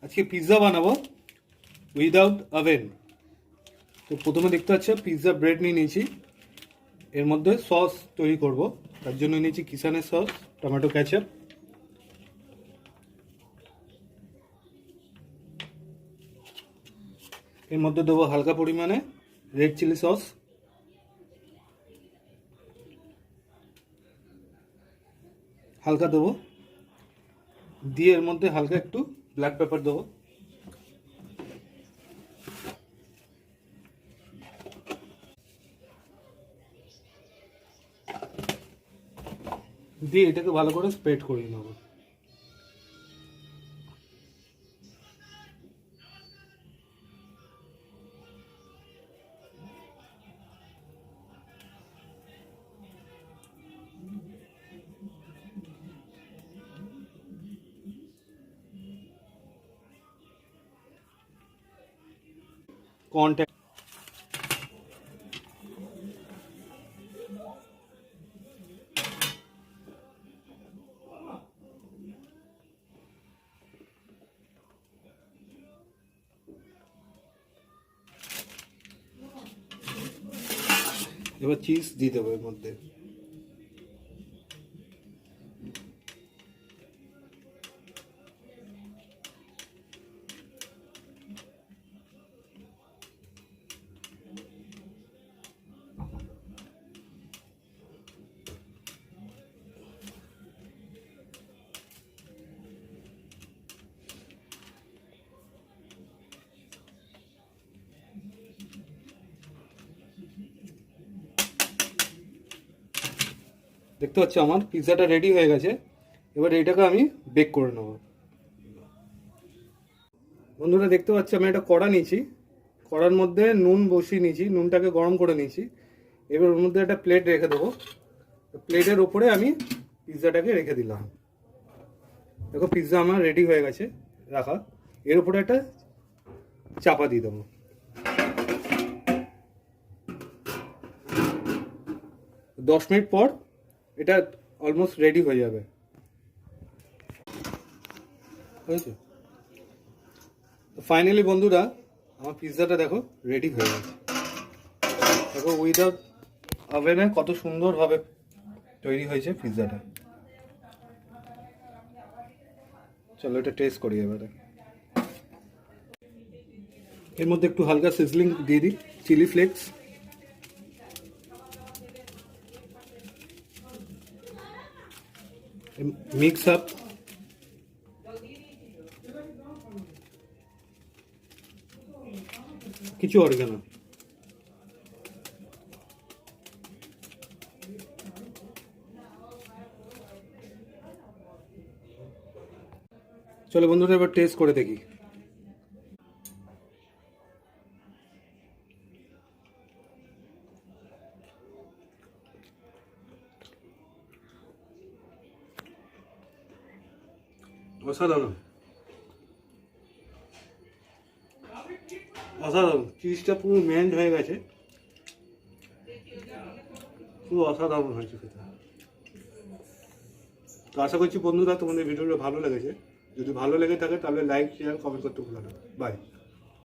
আজকে পিৎজা বানাবো without oven. তো প্রথমে দেখতে পাচ্ছ পিৎজা ব্রেড নিয়ে নিয়েছি, এর মধ্যে সস তৈরি করব। তার জন্য নিয়েছি কিষানের সস, টমেটো কেচাপ, এর মধ্যে দেবো হালকা পরিমাণে রেড চিলি সস, হালকা দেবো, দিয়ে এর মধ্যে হালকা একটু ব্ল্যাক পেপার দেবো, দিয়ে এটাকে ভালো করে স্প্রেড করে নেব। কন্ট্যাক্ট এবার চিজ দিয়ে দেবো এর মধ্যে। দেখতে পাচ্ছ আমার পিৎজাটা রেডি হয়ে গেছে। এবার এইটাকে আমি বেক করে নেব। বন্ধুরা দেখতে পাচ্ছ আমি একটা কড়া নিয়েছি, কড়ার মধ্যে নুন বসিয়ে নিয়েছি, নুনটাকে গরম করে নিয়েছি। এবার ওর মধ্যে একটা প্লেট রেখে দেবো, প্লেটের ওপরে আমি পিৎজাটাকে রেখে দিলাম। দেখো পিৎজা আমার রেডি হয়ে গেছে রাখা। এর উপরে একটা চাপা দিয়ে দেবো। 10 মিনিট পর এটা অলমোস্ট রেডি হয়ে যাবে। হয়েছে ফাইনালি বন্ধুরা, আমার পিৎজাটা দেখো রেডি হয়ে গেছে। দেখো উইদাউট ওভেনে কত সুন্দরভাবে তৈরি হয়েছে পিৎজাটা। চলো এটা টেস্ট করি এবারে। এর মধ্যে একটু হালকা সিজলিং দিয়ে দিই, চিলি ফ্লেক্স, মিক্স আপ, কিছু অরিগানো। চলো বন্ধুরা এবার টেস্ট করে দেখি। অসাধারণ অসাধারণ, চিজটা পুরো মেল্ট হয়ে গেছে, পুরো অসাধারণ হয়েছে খেতে। তো আশা করছি বন্ধুরা তোমাদের ভিডিওটা ভালো লেগেছে। যদি ভালো লেগে থাকে তাহলে লাইক শেয়ার কমেন্ট করতে ভুলো না। বাই।